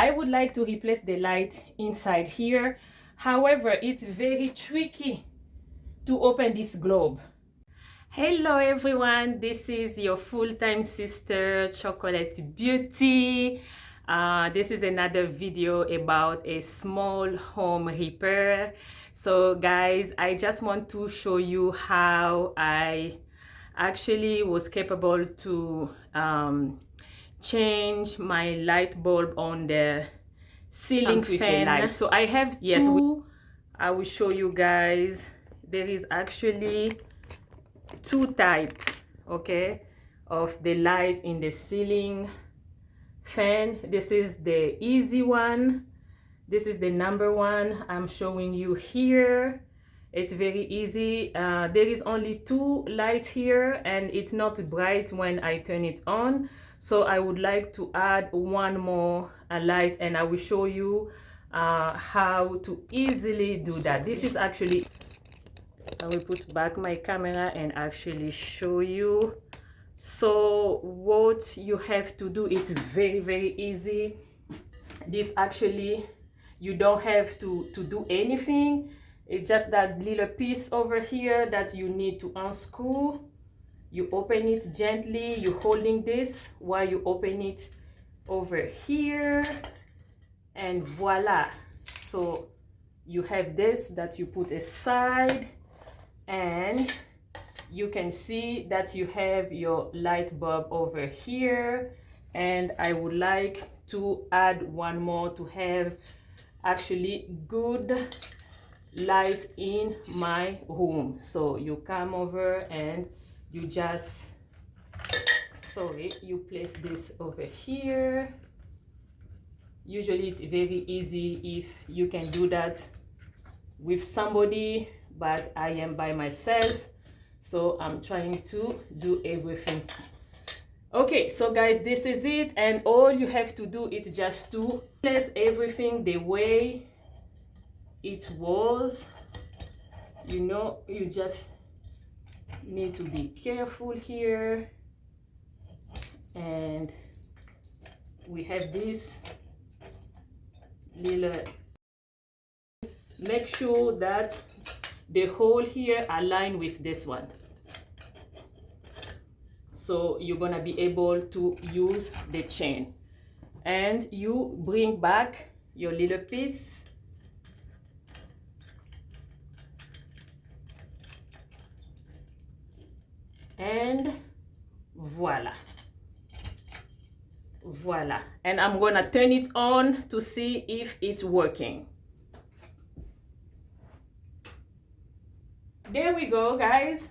I would like to replace the light inside here. However, it's very tricky to open this globe. Hello everyone, this is your full-time sister Chocolate Beauty. This is another video about a small home repair. So guys, I just want to show you how I actually was capable to change my light bulb on the ceiling fan. So I have two. I will show you guys. There is actually two types, okay, of the lights in the ceiling fan. This is the easy one. This is the number one I'm showing you here. It's very easy. There is only two lights here and it's not bright when I turn it on. So I would like to add one more light, and I will show you how to easily do that. This is actually, I will put back my camera and actually show you. So what you have to do, it's very easy. This actually, you don't have to do anything. It's just that little piece over here that you need to unscrew. You open it gently, you're holding this while you open it over here, and voila. So you have this that you put aside, and you can see that you have your light bulb over here. And I would like to add one more to have actually good light in my room. So you come over and you just, you place this over here. Usually it's very easy if you can do that with somebody, but I am by myself, so I'm trying to do everything. Okay, so guys, this is it, and all you have to do is just to place everything the way it was. You know, you just need to be careful here. And we have this little, make sure that the hole here align with this one, so you're gonna be able to use the chain. And you bring back your little piece, and voila. And I'm gonna turn it on to see if it's working. There we go, guys.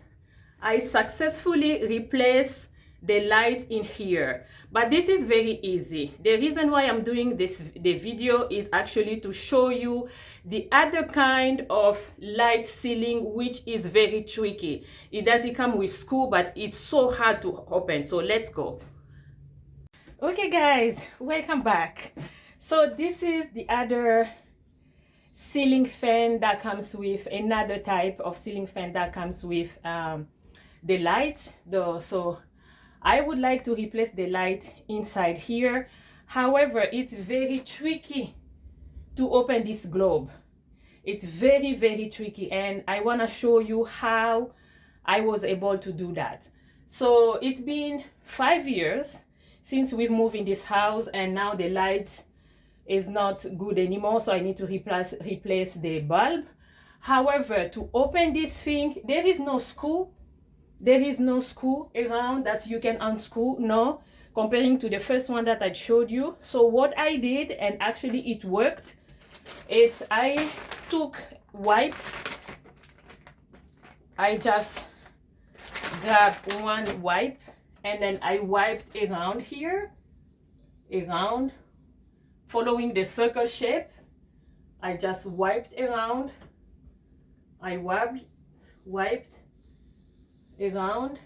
I successfully replaced the light in here, but this is very easy. The reason why I'm doing the video is actually to show you the other kind of light ceiling, which is very tricky. It doesn't come with screw, but it's so hard to open. So let's go. Okay guys, welcome back. So this is the other ceiling fan that comes with, another type of ceiling fan that comes with the light though. So I would like to replace the light inside here. However, it's very tricky to open this globe. It's very tricky, and I want to show you how I was able to do that. So it's been 5 years since we've moved in this house, and now the light is not good anymore, so I need to replace the bulb. However, to open this thing, there is no screw. There is no screw around that you can unscrew, no, comparing to the first one that I showed you. So what I did, and actually it worked, it's I took wipe. I just grabbed one wipe, and then I wiped around here, around, following the circle shape. I just wiped around. I wiped around,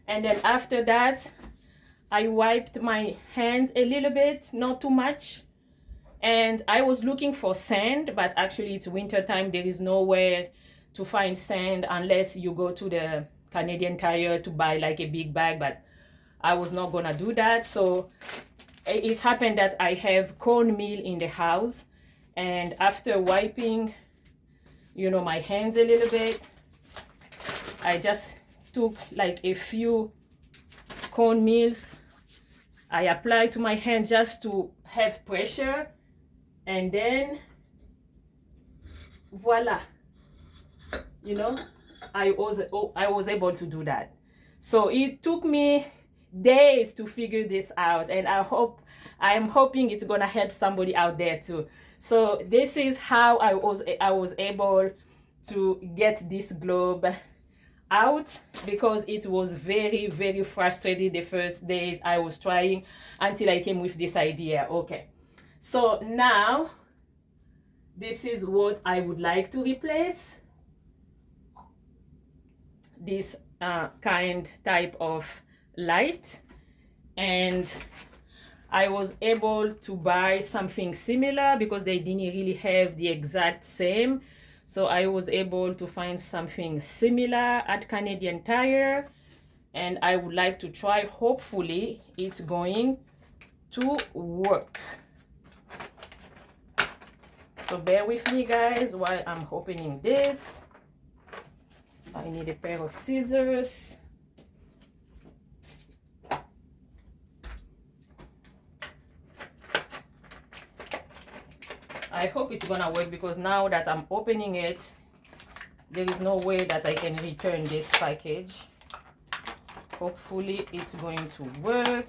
and then after that I wiped my hands a little bit, not too much. And I was looking for sand, but actually it's winter time. There is nowhere to find sand unless you go to the Canadian Tire to buy like a big bag, but I was not gonna do that. So It happened that I have cornmeal in the house, and after wiping, you know, my hands a little bit, I just took like a few cornmeals. I applied to my hand just to have pressure, and then voila, you know, I was able to do that. So it took me days to figure this out, and I'm hoping it's gonna help somebody out there too. So this is how I was able to get this globe out, because it was very, very frustrating the first days I was trying, until I came with this idea. Okay, so now this is what I would like to replace. This type of light, and I was able to buy something similar because they didn't really have the exact same. So I was able to find something similar at Canadian Tire, and I would like to try. Hopefully it's going to work. So bear with me, guys, while I'm opening this. I need a pair of scissors. I hope it's gonna work, because now that I'm opening it, there is no way that I can return this package. Hopefully it's going to work.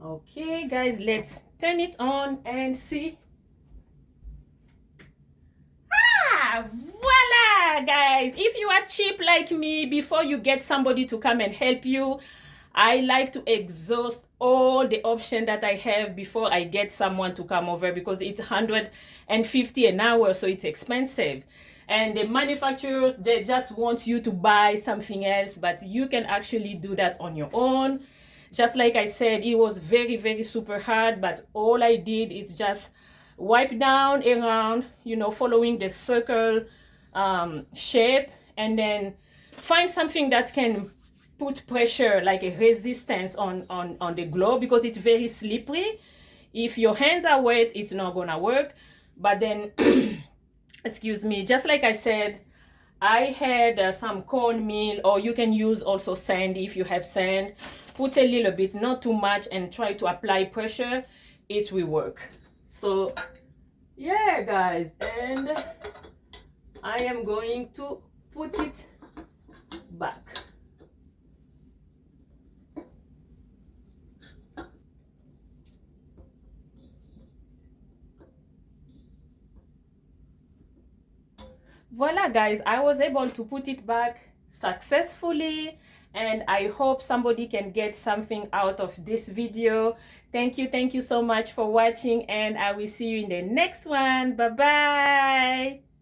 Okay, guys, let's turn it on and see. Voila, guys. If you are cheap like me, before you get somebody to come and help you, I like to exhaust all the options that I have before I get someone to come over, because it's $150 an hour, so it's expensive. And the manufacturers, they just want you to buy something else, but you can actually do that on your own. Just like I said, it was very, very super hard, but all I did is just wipe down around, you know, following the circle shape, and then find something that can put pressure, like a resistance on the globe, because it's very slippery. If your hands are wet, it's not gonna work. But then excuse me, just like I said, I had some cornmeal, or you can use also sand if you have sand. Put a little bit, not too much, and try to apply pressure. It will work. So yeah, guys, and I am going to put it back. Voila, guys, I was able to put it back successfully, and I hope somebody can get something out of this video. Thank you so much for watching, and I will see you in the next one. Bye bye.